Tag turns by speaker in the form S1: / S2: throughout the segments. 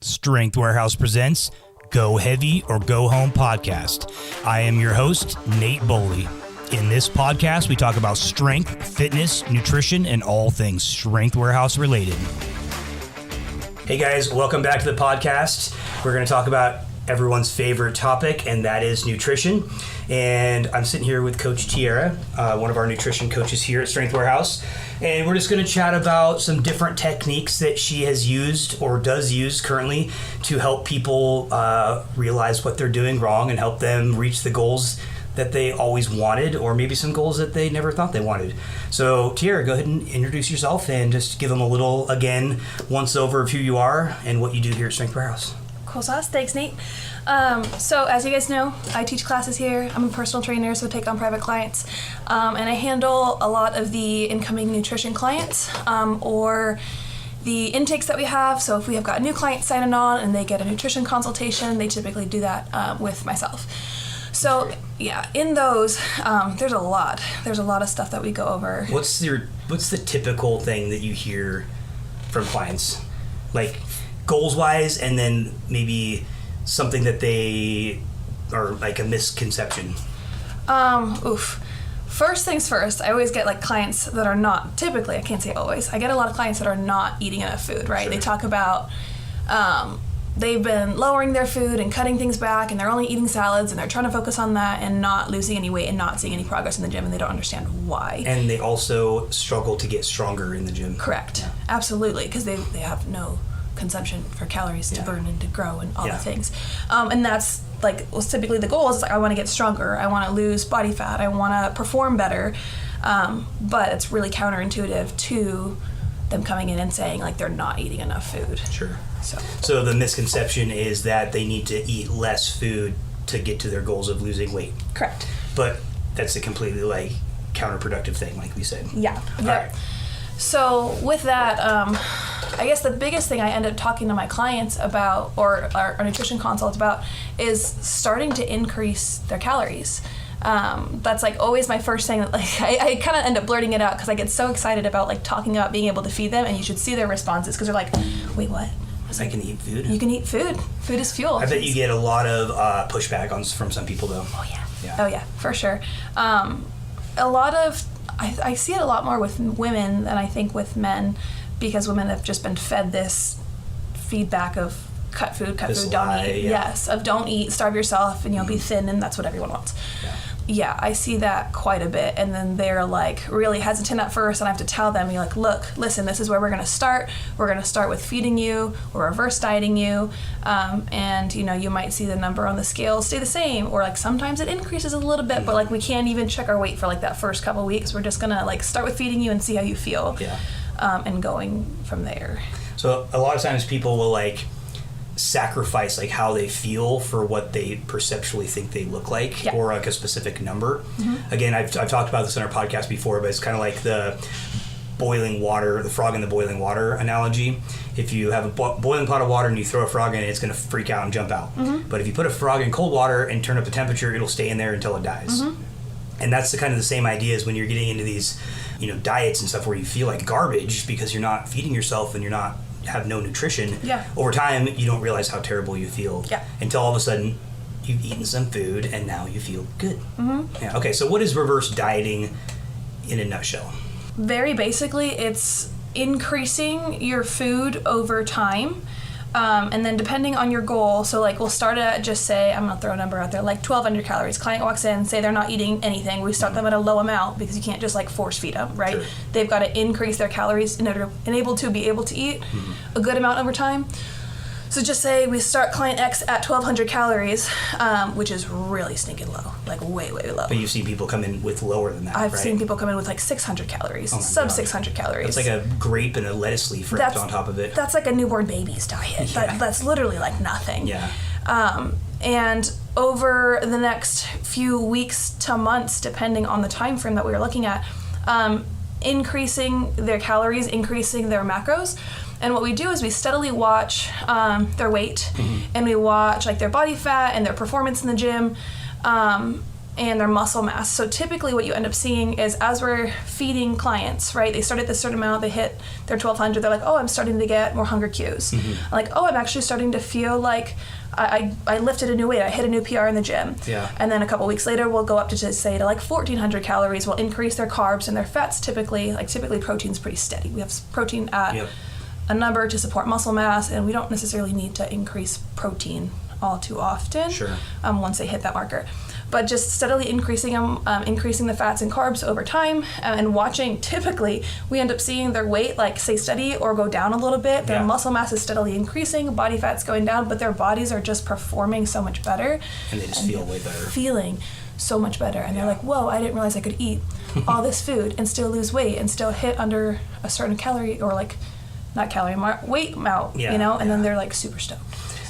S1: Strength Warehouse presents Go Heavy or Go Home podcast. I am your host, Nate Boley. In this podcast, we talk about strength, fitness, nutrition, and all things Strength Warehouse related. Hey guys, welcome back to the podcast. We're going to talk about everyone's favorite topic, and that is nutrition. And I'm sitting here with Coach Tiera, one of our nutrition coaches here at Strength Warehouse. And we're just going to chat about some different techniques that she has used or does use currently to help people realize what they're doing wrong and help them reach the goals that they always wanted, or maybe some goals that they never thought they wanted. So Tiera, go ahead and introduce yourself and just give them a little, again, once over of who you are and what you do here at Strength Warehouse.
S2: Cool sauce. Thanks, Nate. So as you guys know, I teach classes here. I'm a personal trainer, so take on private clients. And I handle a lot of the incoming nutrition clients or the intakes that we have. So if we have got a new client signing on and they get a nutrition consultation, they typically do that with myself. So yeah, in those, there's a lot. There's a lot of stuff that we go over.
S1: What's the typical thing that you hear from clients? Like goals-wise, and then maybe something that they are like a misconception.
S2: First things first, I always get like clients that are not, typically, I can't say always, I get a lot of clients that are not eating enough food, right? Sure. They talk about they've been lowering their food and cutting things back, and they're only eating salads, and they're trying to focus on that and not losing any weight and not seeing any progress in the gym, and they don't understand why. And they also struggle to get stronger in the gym. Correct. Yeah. Absolutely, because they have no consumption for calories to burn and to grow and all the things. And that's like, well, typically the goal is like, I want to get stronger, I want to lose body fat, I want to perform better. But it's really counterintuitive to them coming in and saying like they're not eating enough food. Sure. So the misconception is that they need to eat less food to get to their goals of losing weight. Correct. But that's a completely like counterproductive thing, like we said. Yeah. All right. So with that, I guess the biggest thing I end up talking to my clients about, or our nutrition consults about, is starting to increase their calories. That's like always my first thing that like I kind of end up blurting it out because I get so excited about like talking about being able to feed them, and you should see their responses because they're like, wait, what? I can eat food? You can eat food. Food is fuel. I bet you get a lot of pushback from some people though. Oh yeah. Oh yeah, for sure. A lot of, I see it a lot more with women than I think with men, because women have just been fed this feedback of cut food, don't eat. Yeah. Yes, of don't eat, starve yourself, and be thin, and that's what everyone wants. Yeah, I see that quite a bit, and then they're like really hesitant at first, and I have to tell them, you're like, look, listen, this is where we're going to start. We're going to start with feeding you, or reverse dieting you, and you might see the number on the scale stay the same, or like sometimes it increases a little bit, but like we can't even check our weight for like that first couple weeks. We're just going to like start with feeding you and see how you feel, and going from there. So a lot of times people will like sacrifice like how they feel for what they perceptually think they look like, or like a specific number. Again, I've talked about this in our podcast before, but it's kind of like the boiling water, the frog in the boiling water analogy. If you have a boiling pot of water and you throw a frog in it, it's going to freak out and jump out. But if you put a frog in cold water and turn up the temperature, it'll stay in there until it dies. And that's the kind of the same idea as when you're getting into these diets and stuff where you feel like garbage because you're not feeding yourself and you're not have no nutrition. Over time you don't realize how terrible you feel until all of a sudden you've eaten some food and now you feel good. Okay, so what is reverse dieting in a nutshell? Very basically, it's increasing your food over time, and then depending on your goal, so like we'll start at, just say, I'm gonna throw a number out there, like 1,200 calories. Client walks in, say they're not eating anything. We start them at a low amount because you can't just like force feed them, right? Sure. They've got to increase their calories in order to be able to eat a good amount over time. So just say we start client X at 1,200 calories, which is really stinking low, like way, way low. But you've seen people come in with lower than that, I've seen people come in with like 600 calories, sub 600 calories. That's like a grape and a lettuce leaf wrapped on top of it. That's like a newborn baby's diet. That's literally like nothing. And over the next few weeks to months, depending on the time frame that we were looking at, increasing their calories, increasing their macros. And what we do is we steadily watch their weight, and we watch like their body fat and their performance in the gym. and their muscle mass. So typically what you end up seeing is as we're feeding clients, right, they start at this certain amount, they hit their 1200, they're like, oh, I'm starting to get more hunger cues. Like, oh, I'm actually starting to feel like I lifted a new weight, I hit a new PR in the gym.
S1: Yeah.
S2: And then a couple weeks later, we'll go up to say to like 1,400 calories, we'll increase their carbs and their fats typically protein's pretty steady. We have protein at a number to support muscle mass, and we don't necessarily need to increase protein all too often once they hit that marker. But just steadily increasing them, increasing the fats and carbs over time, and watching, typically, we end up seeing their weight, like, stay steady or go down a little bit. Their muscle mass is steadily increasing, body fat's going down, but their bodies are just performing so much better.
S1: And they just feel way better.
S2: Feeling so much better. And they're like, whoa, I didn't realize I could eat all this food and still lose weight and still hit under a certain calorie, or, like, not calorie, weight amount, you know? And then they're, like, super stoked.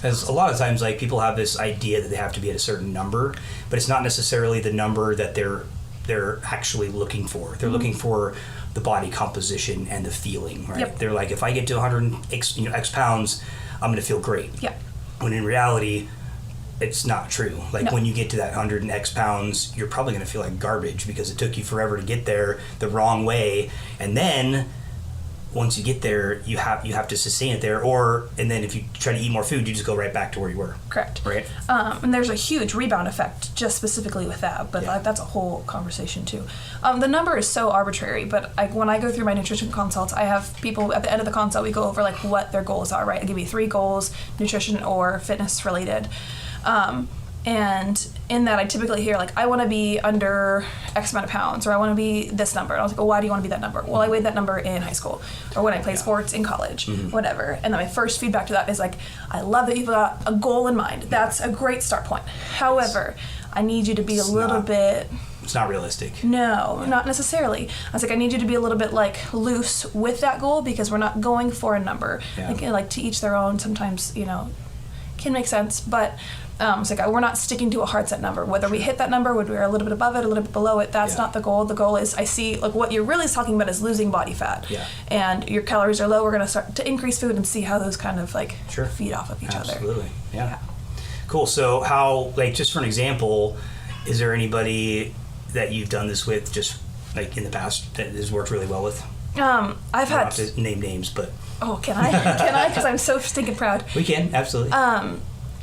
S1: As a lot of times, like, people have this idea that they have to be at a certain number, but it's not necessarily the number that they're actually looking for. They're looking for the body composition and the feeling, right? They're like, if I get to 100 X pounds, I'm going to feel great. When in reality, it's not true. Like, when you get to that 100 and X pounds, you're probably going to feel like garbage because it took you forever to get there the wrong way, and then once you get there, you have to sustain it there, and then if you try to eat more food, you just go right back to where you were.
S2: Correct.
S1: Right.
S2: And there's a huge rebound effect just specifically with that, but that's a whole conversation too. The number is so arbitrary, but when I go through my nutrition consults, I have people at the end of the consult, we go over like what their goals are, right? I give you 3 goals, nutrition or fitness related. And in that, I typically hear, like, I want to be under X amount of pounds, or I want to be this number. And I was like, well, why do you want to be that number? Well, I weighed that number in high school, or when I played sports in college, whatever. And then my first feedback to that is, like, I love that you've got a goal in mind. That's a great start point. However, I need you to be a little bit...
S1: It's not realistic.
S2: No, not necessarily. I was like, I need you to be a little bit, like, loose with that goal, because we're not going for a number. Like to each their own, sometimes, you know, can make sense, but... it's like we're not sticking to a hard set number. Whether we hit that number, whether we're a little bit above it, a little bit below it, that's not the goal. The goal is, I see, like, what you're really talking about is losing body fat. And your calories are low. We're going to start to increase food and see how those kind of, like, feed off of each other.
S1: Absolutely. Yeah. Cool. So how, like, just for an example, is there anybody that you've done this with just, like, in the past that has worked really well with?
S2: I've had...
S1: don't have to name names, but...
S2: Oh, can I? Can I? Because I'm so stinking proud.
S1: We can, absolutely.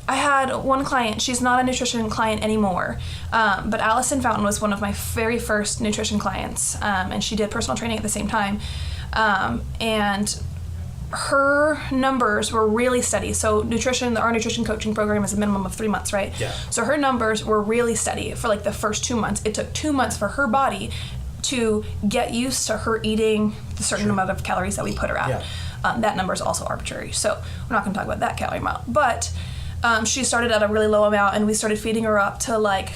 S2: I had one client, she's not a nutrition client anymore, but Allison Fountain was one of my very first nutrition clients, and she did personal training at the same time, and her numbers were really steady. So our nutrition coaching program is a minimum of 3 months, right? So her numbers were really steady for like the first 2 months. It took 2 months for her body to get used to her eating the certain amount of calories that we put her at. That number is also arbitrary, so we're not going to talk about that calorie amount, but she started at a really low amount, and we started feeding her up to, like,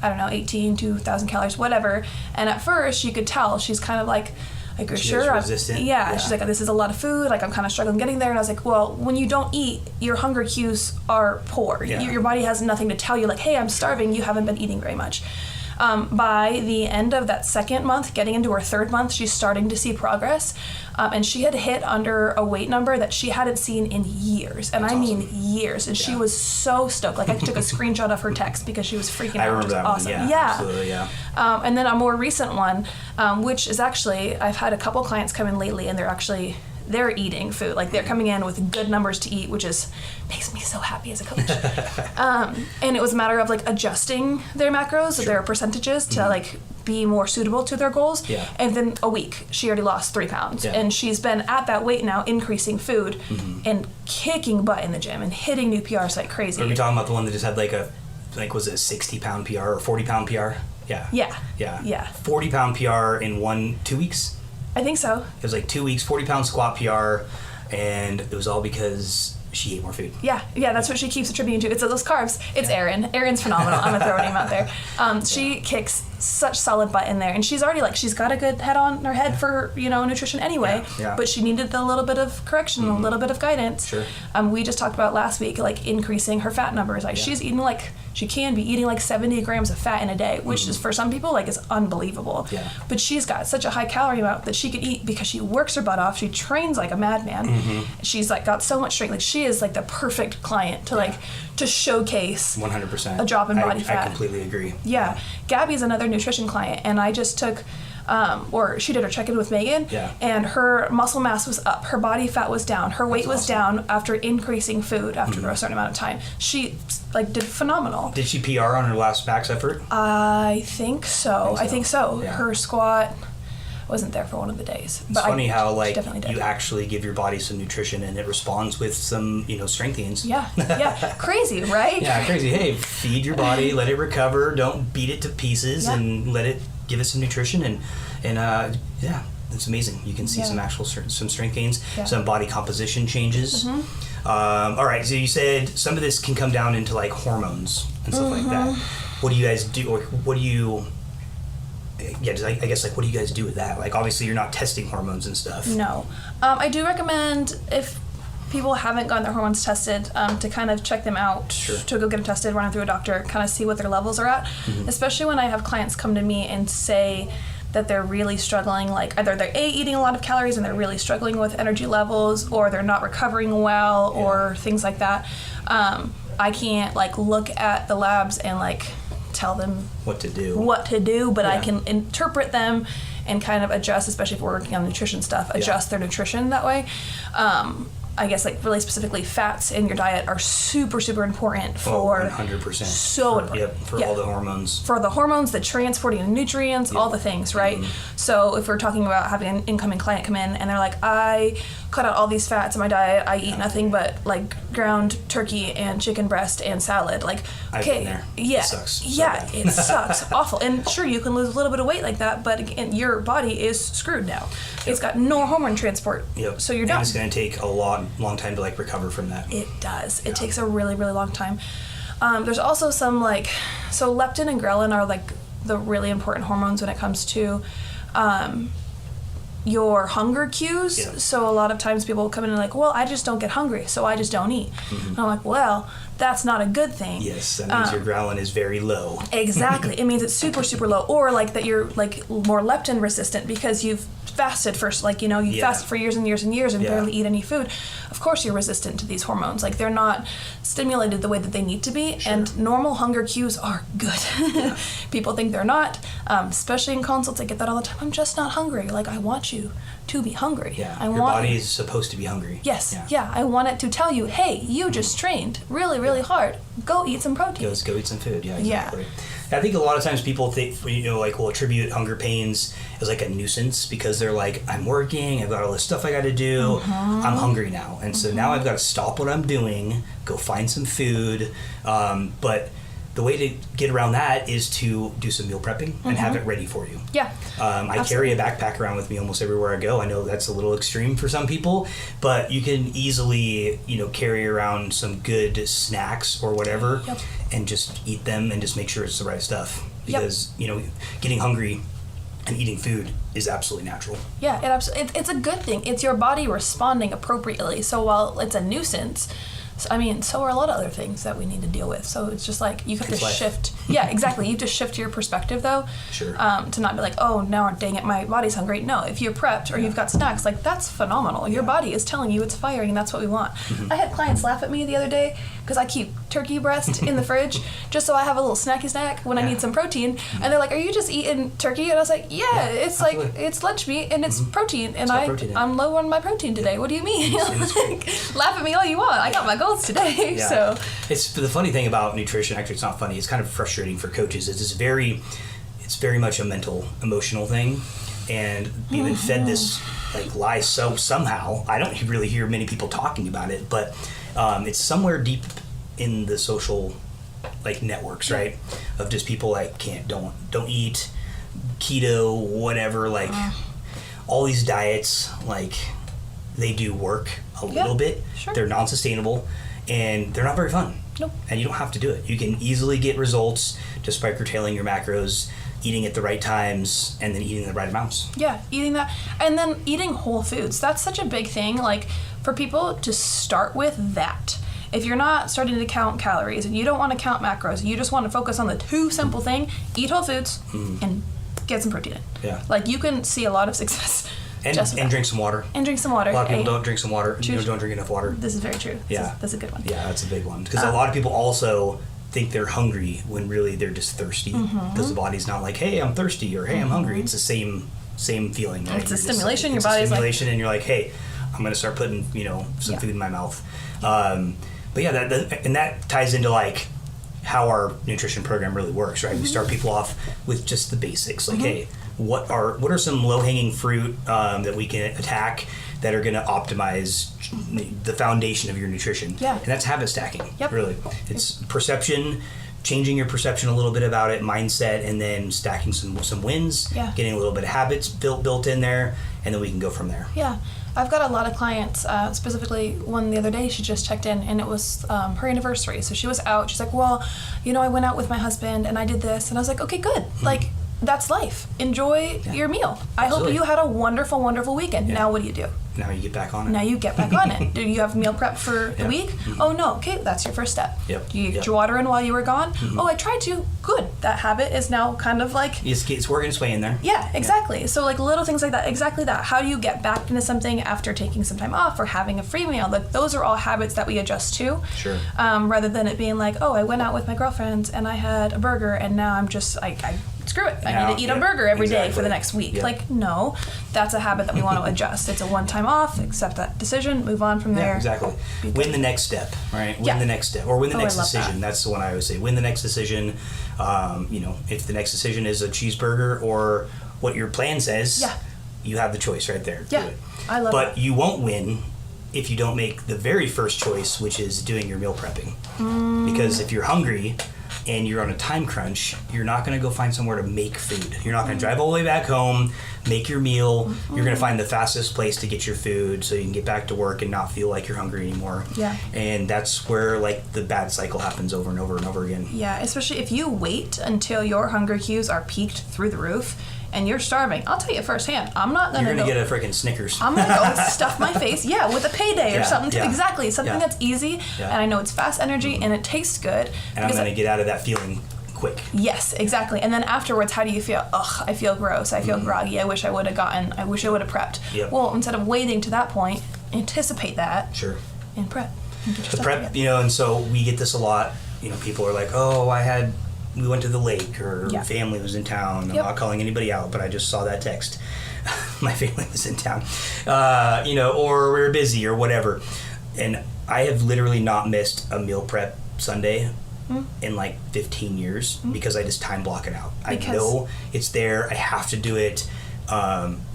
S2: I don't know, 2,000 calories, whatever. And at first, you could tell she's kind of like, you're sure?
S1: Resistant.
S2: She's like, this is a lot of food. Like, I'm kind of struggling getting there. And I was like, well, when you don't eat, your hunger cues are poor. Your body has nothing to tell you. Like, hey, I'm starving. You haven't been eating very much. By the end of that second month, getting into her third month, she's starting to see progress. And she had hit under a weight number that she hadn't seen in years. And I mean years. And she was so stoked. Like, I took a screenshot of her text because she was freaking out.
S1: I remember that
S2: awesome.
S1: one. Yeah, absolutely,
S2: and then a more recent one, which is actually, I've had a couple clients come in lately, and they're eating food. Like, they're coming in with good numbers to eat, which makes me so happy as a coach. And it was a matter of, like, adjusting their macros, their percentages to, like, be more suitable to their goals. And then a week, she already lost 3 pounds. And she's been at that weight now, increasing food and kicking butt in the gym and hitting new PRs like crazy.
S1: Are we talking about the one that just had, was it a 60-pound PR or 40-pound PR? Yeah. 40-pound PR in 2 weeks?
S2: I think so.
S1: It was like 2 weeks, 40-pound squat PR, and it was all because she ate more food. Yeah,
S2: that's what she keeps attributing to. It's those carbs. It's Erin. Erin's phenomenal. I'm going to throw her name out there. She kicks such solid butt in there, and she's already she's got a good head on her head for nutrition anyway, but she needed a little bit of correction, a little bit of guidance.
S1: Sure.
S2: We just talked about last week increasing her fat numbers. She's eating she can be eating 70 grams of fat in a day, which is for some people is unbelievable.
S1: Yeah.
S2: But she's got such a high calorie amount that she could eat because she works her butt off. She trains like a madman. She's got so much strength. She is the perfect client to to showcase
S1: 100%
S2: a drop in body fat.
S1: I completely agree.
S2: Yeah. Gabby's another nutrition client, and I just took or she did her check-in with Megan, and her muscle mass was up, her body fat was down, her weight was down after increasing food after a certain amount of time. She did phenomenal.
S1: Did she PR on her last max effort?
S2: I think so.
S1: Yeah.
S2: Her squat wasn't there for one of the days.
S1: It's funny how you actually give your body some nutrition and it responds with some strength gains.
S2: Yeah. Crazy, right?
S1: Yeah, crazy. Hey, feed your body, let it recover, don't beat it to pieces, and let it give it some nutrition, and it's amazing. You can see some strength gains, some body composition changes. All right, so you said some of this can come down into hormones and stuff like that. What do you guys do, or what do you? Yeah, I guess what do you guys do with that? Obviously you're not testing hormones and stuff.
S2: No, I do recommend if people haven't gotten their hormones tested to kind of check them out, to go get them tested, run them through a doctor, kind of see what their levels are at. Especially when I have clients come to me and say that they're really struggling, either they're eating a lot of calories and they're really struggling with energy levels, or they're not recovering well, or things like that. I can't look at the labs and tell them what to do, but I can interpret them and kind of adjust, especially if we're working on nutrition stuff, adjust their nutrition that way. I guess really specifically fats in your diet are super, super important for
S1: 100%.
S2: So important.
S1: For all the hormones.
S2: For the hormones, the transporting of nutrients, all the things, right? So if we're talking about having an incoming client come in and they're like, I cut out all these fats in my diet, I eat nothing but ground turkey and chicken breast and salad.
S1: I've been there.
S2: Yeah.
S1: It sucks.
S2: It sucks. Awful. And sure, you can lose a little bit of weight like that, but again, your body is screwed now. It's got no hormone transport. So you're done.
S1: And it's going to take a long time to recover from that.
S2: It does. It takes a really, really long time. There's also some so leptin and ghrelin are the really important hormones when it comes to your hunger cues. So a lot of times people come in and well, I just don't get hungry, so I just don't eat. And I'm well, that's not a good thing.
S1: Yes, that means your ghrelin is very low.
S2: Exactly. It means it's super, super low. Or that you're more leptin resistant because you've fasted for fasted for years and years and years and barely eat any food. Of course you're resistant to these hormones. They're not stimulated the way that they need to be, and normal hunger cues are good. People think they're not, especially in consults. I get that all the time. I'm just not hungry. I want you to be hungry.
S1: Your body is supposed to be hungry.
S2: Yes. Yeah. I want it to tell you, hey, you just trained really, really hard. Go eat some protein.
S1: Go eat some food. Yeah, exactly. I think a lot of times people think, will attribute hunger pains as a nuisance because they're I'm working, I've got all this stuff I got to do, I'm hungry now. And so now I've got to stop what I'm doing, go find some food. But the way to get around that is to do some meal prepping and have it ready for you.
S2: Yeah.
S1: I carry a backpack around with me almost everywhere I go. I know that's a little extreme for some people, but you can easily, carry around some good snacks or whatever and just eat them and just make sure it's the right stuff. Because, getting hungry and eating food is absolutely natural. Yeah,
S2: it's a good thing. It's your body responding appropriately. So while it's a nuisance, so are a lot of other things that we need to deal with. So it's just you have to shift. Yeah, exactly. You have to shift your perspective, though.
S1: Sure.
S2: To not be oh, now dang it, my body's hungry. No, if you're prepped or you've got snacks, that's phenomenal. Your body is telling you it's firing, and that's what we want. I had clients laugh at me the other day because I keep turkey breast in the fridge just so I have a little snacky snack when I need some protein. And they're like, are you just eating turkey? And I was like, it's absolutely. It's lunch meat and it's protein. And I'm low on my protein today. What do you mean? Laugh at me all you want. I got my goals today.
S1: Yeah.
S2: So
S1: it's the funny thing about nutrition. Actually, it's not funny. It's kind of frustrating for coaches. It's very much a mental, emotional thing, and we've been fed this lie. So somehow, I don't really hear many people talking about it, but it's somewhere deep in the social networks, right? Of just people don't eat, keto, whatever. All these diets, they do work. a little bit.
S2: Sure.
S1: They're non-sustainable, and they're not very fun.
S2: Nope.
S1: And you don't have to do it. You can easily get results just by curtailing your macros, eating at the right times, and then eating the right amounts.
S2: Yeah, eating that. And then eating whole foods. That's such a big thing, like, for people to start with that. If you're not starting to count calories and you don't want to count macros, you just want to focus on the two simple thing, eat whole foods and get some protein in.
S1: Yeah.
S2: Like, you can see a lot of success.
S1: And drink some water.
S2: And drink some water.
S1: A lot of people don't drink some water. Don't drink enough water.
S2: This is very true.
S1: Yeah.
S2: That's a good one.
S1: Yeah, that's a big one. Because a lot of people also think they're hungry when really they're just thirsty. Because the body's not like, hey, I'm thirsty, or hey, I'm hungry. It's the same feeling. Right?
S2: It's a stimulation.
S1: Your body's stimulation, and you're like, hey, I'm going to start putting some food in my mouth. But yeah, that ties into like how our nutrition program really works, right? We start people off with just the basics, like, hey, what are some low-hanging fruit that we can attack that are going to optimize the foundation of your nutrition?
S2: Yeah.
S1: And that's habit stacking.
S2: Yep.
S1: Really, it's perception, changing your perception a little bit about it, mindset, and then stacking some wins.
S2: Yeah.
S1: Getting a little bit of habits built in there, and then we can go from there.
S2: Yeah. I've got a lot of clients, specifically one the other day, she just checked in, and it was her anniversary. So she was out. She's like, well, I went out with my husband, and I did this. And I was like, okay, good. Like, that's life. Enjoy your meal. I hope you had a wonderful, wonderful weekend. Yeah. Now what do?
S1: Now you get back on it.
S2: Now you get back on it. Do you have meal prep for the week? Oh, no. Okay, that's your first step.
S1: Yep.
S2: Do you get your water in while you were gone? Oh, I tried to. Good. That habit is now kind of like...
S1: It's working its way in there.
S2: Yeah, exactly. So like little things like that. Exactly that. How do you get back into something after taking some time off or having a free meal? Like, those are all habits that we adjust to.
S1: Sure.
S2: Rather than it being like, oh, I went out with my girlfriends and I had a burger and now I'm just like... Screw it. I need to eat a burger every day for the next week.
S1: Yeah.
S2: Like, no, that's a habit that we want to adjust. It's a one-time off, accept that decision, move on from there.
S1: Yeah, exactly. Win the next step, right? Win the next step. Or win the next decision. That's the one I always say. Win the next decision. If the next decision is a cheeseburger or what your plan says, you have the choice right there.
S2: Yeah,
S1: do it.
S2: I love that.
S1: But you won't win if you don't make the very first choice, which is doing your meal prepping. Because if you're hungry and you're on a time crunch, you're not going to go find somewhere to make food. You're not going to drive all the way back home, make your meal. You're going to find the fastest place to get your food so you can get back to work and not feel like you're hungry anymore.
S2: Yeah.
S1: And that's where like the bad cycle happens over and over and over again.
S2: Yeah, especially if you wait until your hunger cues are peaked through the roof and you're starving. I'll tell you firsthand, I'm not going to
S1: You're going to get a freaking Snickers.
S2: I'm going to go stuff my face, with a payday or something. Exactly, something that's easy, and I know it's fast energy, and it tastes good.
S1: And I'm going to get out of that feeling quick.
S2: Yes, exactly. And then afterwards, how do you feel? Ugh, I feel gross. I feel groggy. I wish I would have prepped.
S1: Yep.
S2: Well, instead of waiting to that point, anticipate that.
S1: Sure.
S2: And prep. And get your
S1: The
S2: stuff
S1: prep,
S2: together.
S1: and so we get this a lot. People are like, oh, we went to the lake, or family was in town. I'm not calling anybody out, but I just saw that text. My family was in town, or we were busy or whatever. And I have literally not missed a meal prep Sunday in like 15 years because I just time block it out. I know it's there. I have to do it.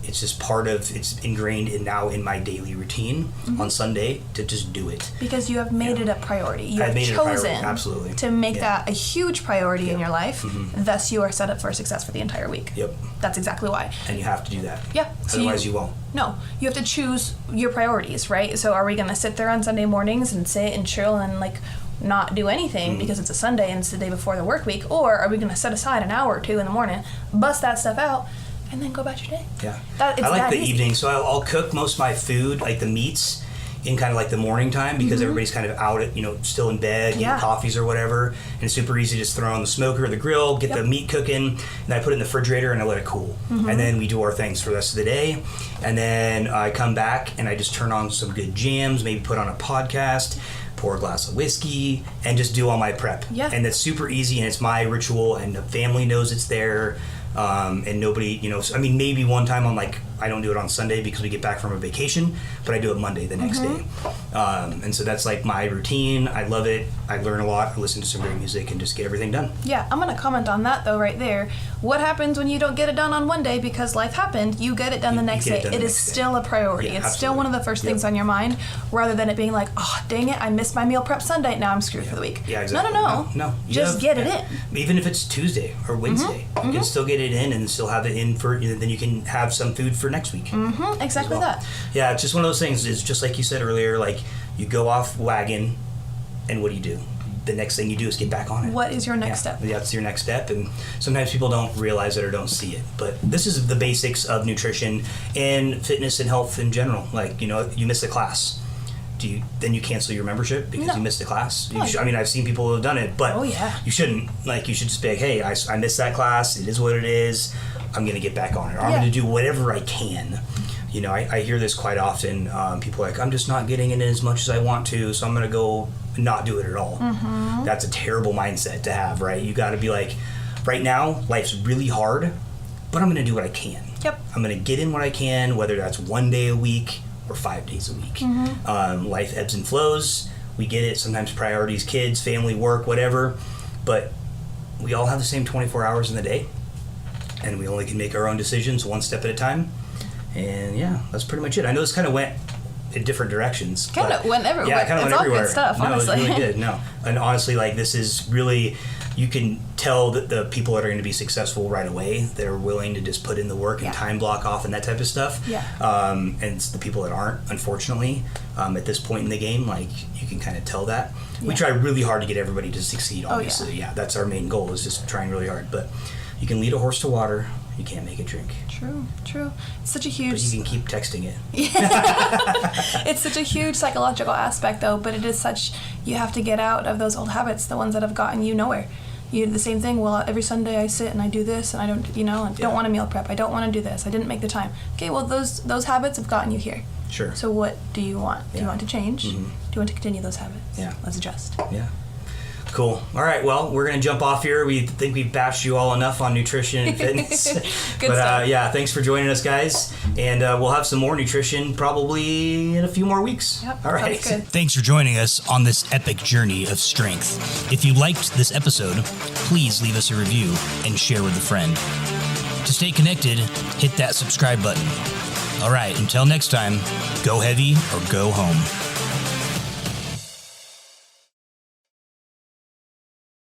S1: It's just it's ingrained in my daily routine on Sunday to just do it.
S2: Because you have made it a priority. You have
S1: chosen
S2: to make that a huge priority in your life. Thus, you are set up for success for the entire week.
S1: Yep.
S2: That's exactly why.
S1: And you have to do that.
S2: Yeah.
S1: Otherwise, you won't.
S2: No. You have to choose your priorities, right? So are we going to sit there on Sunday mornings and sit and chill and like not do anything because it's a Sunday and it's the day before the work week? Or are we going to set aside an hour or two in the morning, bust that stuff out, and then go about your day?
S1: Yeah. I like the evening, so I'll cook most of my food, like the meats, in kind of like the morning time because everybody's kind of out at, still in bed, getting coffees or whatever. And it's super easy to just throw on the smoker or the grill, get the meat cooking, and then I put it in the refrigerator and I let it cool. And then we do our things for the rest of the day. And then I come back and I just turn on some good jams, maybe put on a podcast, pour a glass of whiskey, and just do all my prep.
S2: Yeah.
S1: And that's super easy, and it's my ritual, and the family knows it's there. And nobody, maybe one time I don't do it on Sunday because we get back from a vacation, but I do it Monday the next day. And so that's like my routine. I love it. I learn a lot. I listen to some great music and just get everything done.
S2: Yeah, I'm going to comment on that though right there. What happens when you don't get it done on one day because life happened? You get it done the next day. It is still a priority.
S1: Yeah,
S2: it's still one of the first things on your mind, rather than it being like, oh, dang it, I missed my meal prep Sunday. Now I'm screwed for the week.
S1: Yeah, exactly.
S2: No. Just get it in.
S1: Even if it's Tuesday or Wednesday, you can still get it in and still have it in for, then you can have some food for next week.
S2: Exactly that.
S1: Yeah, it's just one of those things. It's just like you said earlier, like you go off wagon, and what do? The next thing you do is get back on it.
S2: What is your next step?
S1: Yeah, that's your next step, and sometimes people don't realize it or don't see it. But this is the basics of nutrition and fitness and health in general. Like, you miss a class. Then you cancel your membership because you missed the class? I've seen people who have done it, but you shouldn't. Like, you should just be like, hey, I missed that class. It is what it is. I'm going to get back on it. Or I'm going to do whatever I can. I hear this quite often. People are like, I'm just not getting in as much as I want to, so I'm going to go not do it at all. That's a terrible mindset to have, right? You got to be like, right now, life's really hard, but I'm going to do what I can.
S2: Yep.
S1: I'm going to get in what I can, whether that's 1 day a week or 5 days a week. Life ebbs and flows. We get it. Sometimes priorities, kids, family, work, whatever. But we all have the same 24 hours in the day, and we only can make our own decisions one step at a time. And that's pretty much it. I know this kind of went in different directions.
S2: Kind of went everywhere.
S1: Yeah, kind of went everywhere.
S2: It's all good stuff, honestly.
S1: No, it's really good. No, and honestly, like, this is really, you can tell that the people that are going to be successful right away, they're willing to just put in the work and time block off and that type of stuff.
S2: Yeah.
S1: And it's the people that aren't, unfortunately, at this point in the game, like, you can kind of tell that. We try really hard to get everybody to succeed, obviously. Yeah, that's our main goal, is just trying really hard. But you can lead a horse to water. You can't make it drink.
S2: True. It's such a huge...
S1: But you can keep texting it.
S2: It's such a huge psychological aspect, though, but it is such... You have to get out of those old habits, the ones that have gotten you nowhere. You do the same thing. Well, every Sunday I sit and I do this, and I don't, I don't want to meal prep. I don't want to do this. I didn't make the time. Okay, well, those habits have gotten you here.
S1: Sure.
S2: So what do you want? Do you want to change? Do you want to continue those habits?
S1: Yeah.
S2: Let's adjust.
S1: Yeah. Cool. All right. Well, we're going to jump off here. We think we've bashed you all enough on nutrition and fitness.
S2: Good stuff.
S1: Thanks for joining us, guys. And we'll have some more nutrition probably in a few more weeks.
S2: Yep.
S1: All right.
S2: Sounds good.
S1: Thanks for joining us on this epic journey of strength. If you liked this episode, please leave us a review and share with a friend. To stay connected, hit that subscribe button. All right. Until next time, go heavy or go home.